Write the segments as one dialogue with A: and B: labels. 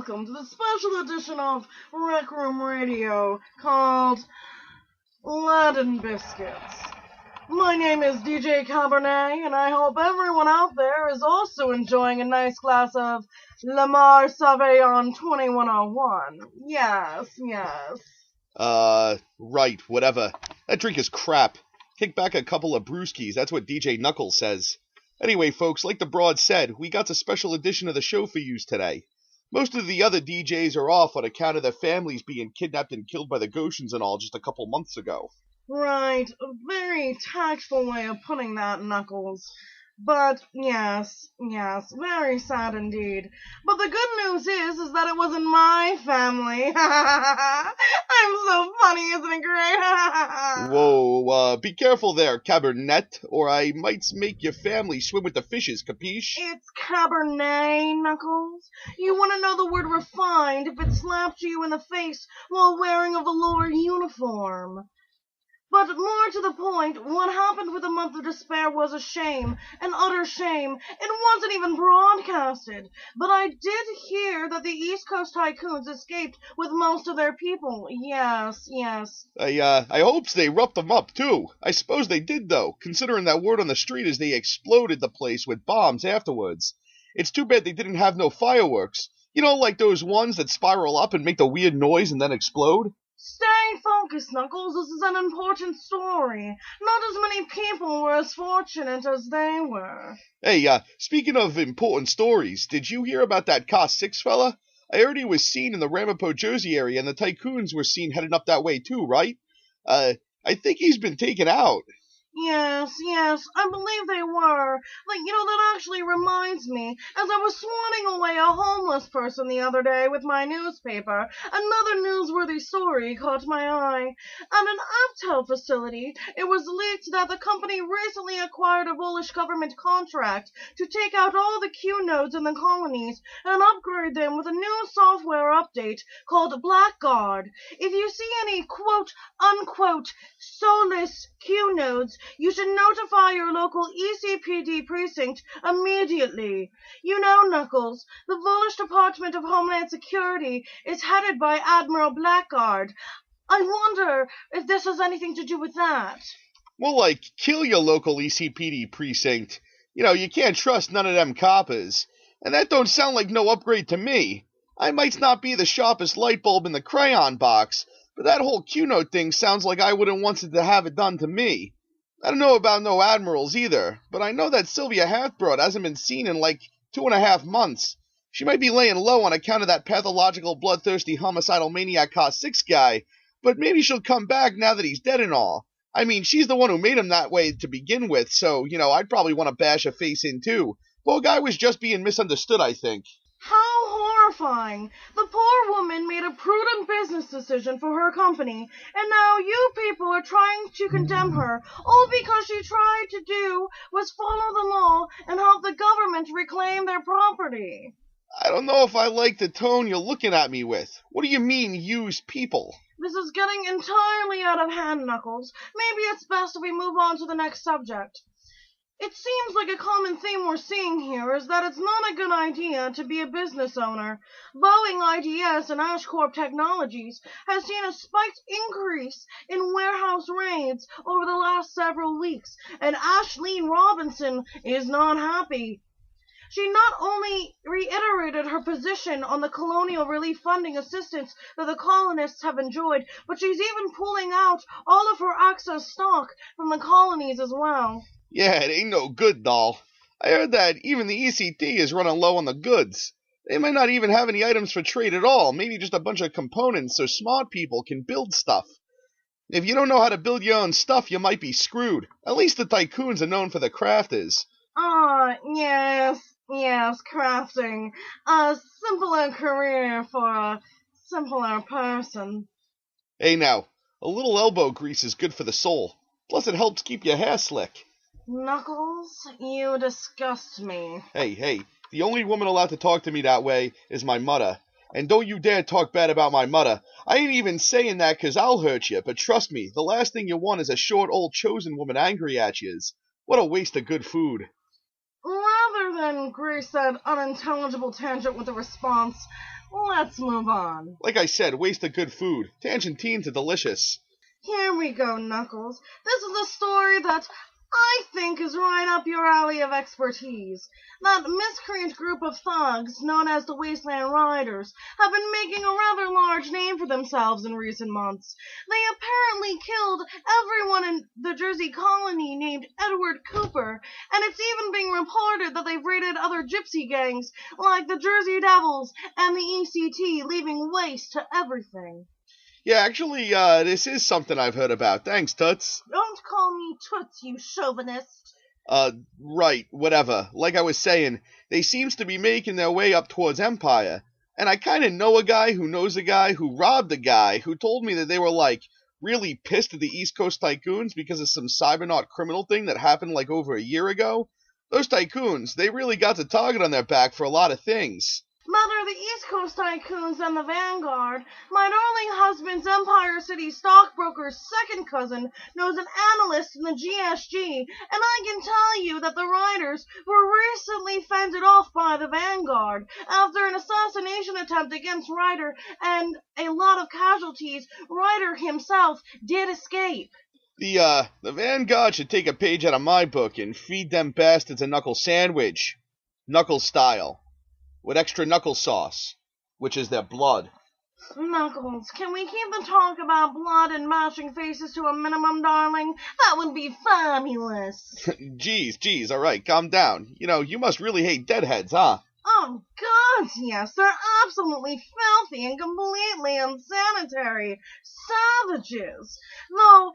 A: welcome to the special edition of RecRoom Radio called LEAD and Biscuits. My name is DJ Cabernet, and I hope everyone out there is also enjoying a nice glass of Lamar Sauvignon 2101. Yes.
B: Right, whatever. That drink is crap. Kick back a couple of brewskis, that's what DJ Knuckles says. Anyway, folks, like the broad said, we got a special edition of the show for yous today. Most of the other DJs are off on account of their families being kidnapped and killed by the Goshens and all just a couple months ago.
A: Right, a very tactful way of putting that, Knuckles. But, yes, very sad indeed. But the good news is that it wasn't my family. I'm so funny, isn't it great?
B: Whoa, be careful there, Cabernet, or I might make your family swim with the fishes, capiche?
A: It's Cabernet, Knuckles. You want to know the word refined if it slapped you in the face while wearing a velour uniform. But more to the point, what happened with the month of despair was a shame, an utter shame. It wasn't even broadcasted. But I did hear that the East Coast tycoons escaped with most of their people. Yes.
B: I hopes they roughed them up, too. I suppose they did, though, considering that word on the street is they exploded the place with bombs afterwards. It's too bad they didn't have no fireworks. You know, like those ones that spiral up and make the weird noise and then explode?
A: Stay focused, Knuckles. This is an important story. Not as many people were as fortunate as they were.
B: Hey, speaking of important stories, did you hear about that Car 6 fella? I heard he was seen in the Ramapo, Jersey area, and the tycoons were seen heading up that way too, right? I think he's been taken out.
A: Yes, I believe they were. That actually reminds me, as I was swatting away a homeless person the other day with my newspaper, another newsworthy story caught my eye. At an Avtel facility, it was leaked that the company recently acquired a Polish government contract to take out all the Q nodes in the colonies and upgrade them with a new software update called Blackguard. If you see any quote-unquote soulless Q nodes, you should notify your local ECPD precinct immediately. You know, Knuckles, the Polish Department of Homeland Security is headed by Admiral Blackguard. I wonder if this has anything to do with that.
B: Well, kill your local ECPD precinct. You can't trust none of them coppers. And that don't sound like no upgrade to me. I might not be the sharpest light bulb in the crayon box, but that whole Q-note thing sounds like I wouldn't want to have it done to me. I don't know about no admirals either, but I know that Sylvia Hathbrod hasn't been seen in 2.5 months. She might be laying low on account of that pathological, bloodthirsty, homicidal maniac Car 6 guy, but maybe she'll come back now that he's dead and all. I mean, she's the one who made him that way to begin with, so, I'd probably want to bash her face in too. Poor guy was just being misunderstood, I think.
A: How horrifying! The poor woman made a prudent business decision for her company, and now you people are trying to condemn her, all because she tried to do was follow the law and help the government reclaim their property.
B: I don't know if I like the tone you're looking at me with. What do you mean, use people?
A: This is getting entirely out of hand, Knuckles. Maybe it's best if we move on to the next subject. It seems like a common theme we're seeing here is that it's not a good idea to be a business owner. Boeing IDS and Ashcorp Technologies has seen a spiked increase in warehouse raids over the last several weeks, and Ashleen Robinson is not happy. She not only reiterated her position on the colonial relief funding assistance that the colonists have enjoyed, but she's even pulling out all of her excess stock from the colonies as well.
B: Yeah, it ain't no good, doll. I heard that even the ECT is running low on the goods. They might not even have any items for trade at all, maybe just a bunch of components so smart people can build stuff. If you don't know how to build your own stuff, you might be screwed. At least the tycoons are known for the crafters.
A: Yes, crafting. A simpler career for a simpler person.
B: Hey now, a little elbow grease is good for the soul. Plus it helps keep your hair slick.
A: Knuckles, you disgust me.
B: Hey, the only woman allowed to talk to me that way is my mother. And don't you dare talk bad about my mother. I ain't even saying that 'cause I'll hurt you, but trust me, the last thing you want is a short old chosen woman angry at yous. What a waste of good food.
A: Rather than grace that unintelligible tangent with a response, Let's move on.
B: Like I said, waste of good food. Tangentine to delicious.
A: Here we go, Knuckles. This is a story that I think is right up your alley of expertise. That miscreant group of thugs, known as the Wasteland Riders, have been making a rather large name for themselves in recent months. They apparently killed everyone in the Jersey colony named Edward Cooper, and it's even being reported that they've raided other gypsy gangs like the Jersey Devils and the ECT, leaving waste to everything.
B: Yeah, actually, this is something I've heard about. Thanks, Toots.
A: Don't call me Toots, you chauvinist.
B: Right, whatever. Like I was saying, they seems to be making their way up towards Empire. And I kinda know a guy who knows a guy who robbed a guy who told me that they were, like, really pissed at the East Coast tycoons because of some cybernaut criminal thing that happened, like, over a year ago. Those tycoons, they really got the target on their back for a lot of things.
A: Better the East Coast tycoons than the Vanguard. My darling husband's Empire City stockbroker's second cousin knows an analyst in the GSG, and I can tell you that the Riders were recently fended off by the Vanguard. After an assassination attempt against Ryder and a lot of casualties, Ryder himself did escape.
B: The Vanguard should take a page out of my book and feed them bastards a knuckle sandwich. Knuckle style. With extra knuckle sauce, which is their blood.
A: Knuckles, can we keep the talk about blood and mashing faces to a minimum, darling? That would be fabulous.
B: Geez, alright, calm down. You know, you must really hate deadheads, huh?
A: Oh, God, yes, they're absolutely filthy and completely unsanitary. Savages. Though,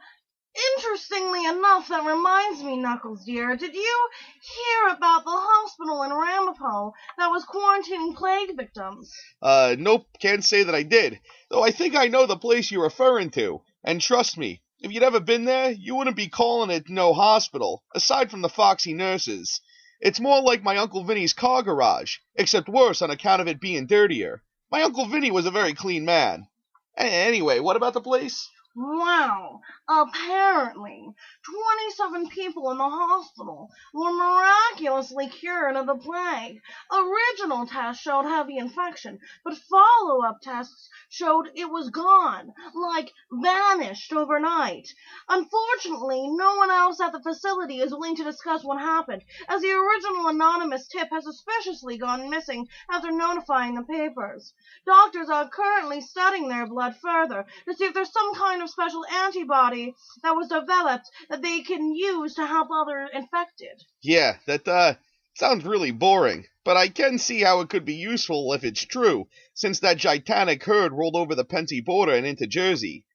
A: interestingly enough, that reminds me, Knuckles dear, did you hear about the hospital in Ramapo that was quarantining plague victims?
B: Nope, can't say that I did. Though I think I know the place you're referring to. And trust me, if you'd ever been there, you wouldn't be calling it no hospital, aside from the foxy nurses. It's more like my Uncle Vinny's car garage, except worse on account of it being dirtier. My Uncle Vinny was a very clean man. Anyway, what about the place?
A: Wow, apparently, 27 people in the hospital were miraculously cured of the plague. Original tests showed heavy infection, but follow-up tests showed it was gone, like vanished overnight. Unfortunately, no one else at the facility is willing to discuss what happened, as the original anonymous tip has suspiciously gone missing after notifying the papers. Doctors are currently studying their blood further to see if there's some kind of special antibody that was developed that they can use to help other infected.
B: Yeah, that sounds really boring, but I can see how it could be useful if it's true, since that gigantic herd rolled over the Pennsy border and into Jersey.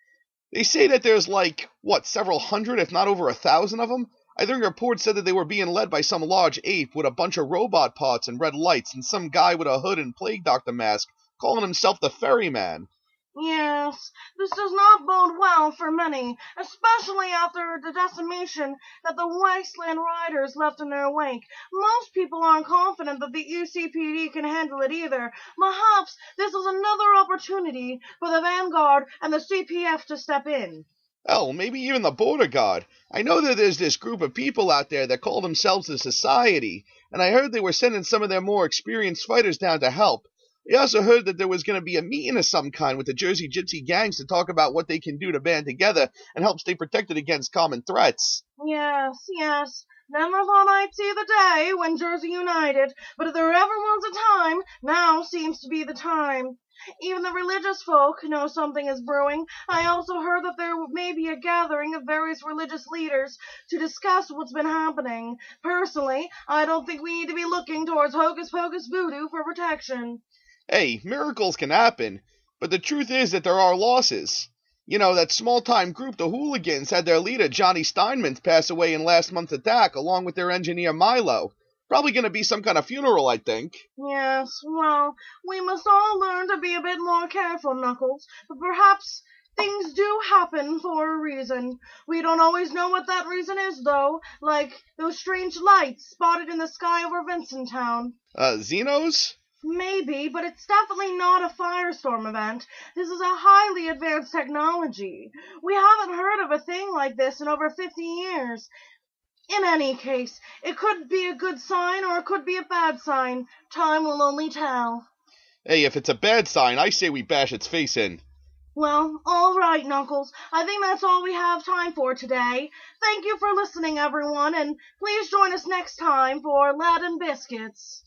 B: They say that there's several hundred, if not over 1,000 of them? I think reports said that they were being led by some large ape with a bunch of robot parts and red lights and some guy with a hood and plague doctor mask calling himself the ferryman.
A: Yes, this does not bode well for many, especially after the decimation that the Wasteland Riders left in their wake. Most people aren't confident that the UCPD can handle it either. Perhaps this is another opportunity for the Vanguard and the CPF to step in.
B: Hell, maybe even the Border Guard. I know that there's this group of people out there that call themselves the Society, and I heard they were sending some of their more experienced fighters down to help. I also heard that there was going to be a meeting of some kind with the Jersey Gypsy gangs to talk about what they can do to band together and help stay protected against common threats.
A: Yes. Never thought I'd see the day when Jersey united, but if there ever was a time, now seems to be the time. Even the religious folk know something is brewing. I also heard that there may be a gathering of various religious leaders to discuss what's been happening. Personally, I don't think we need to be looking towards hocus-pocus voodoo for protection.
B: Hey, miracles can happen, but the truth is that there are losses. You know, that small-time group, the Hooligans, had their leader, Johnny Steinmetz, pass away in last month's attack, along with their engineer, Milo. Probably going to be some kind of funeral, I think.
A: Yes, well, we must all learn to be a bit more careful, Knuckles, but perhaps things do happen for a reason. We don't always know what that reason is, though, like those strange lights spotted in the sky over Vincenttown.
B: Xenos?
A: Maybe, but it's definitely not a firestorm event. This is a highly advanced technology. We haven't heard of a thing like this in over 50 years. In any case, it could be a good sign or it could be a bad sign. Time will only tell.
B: Hey, if it's a bad sign, I say we bash its face in.
A: Well, all right, Knuckles. I think that's all we have time for today. Thank you for listening, everyone, and please join us next time for Lead and Biscuits.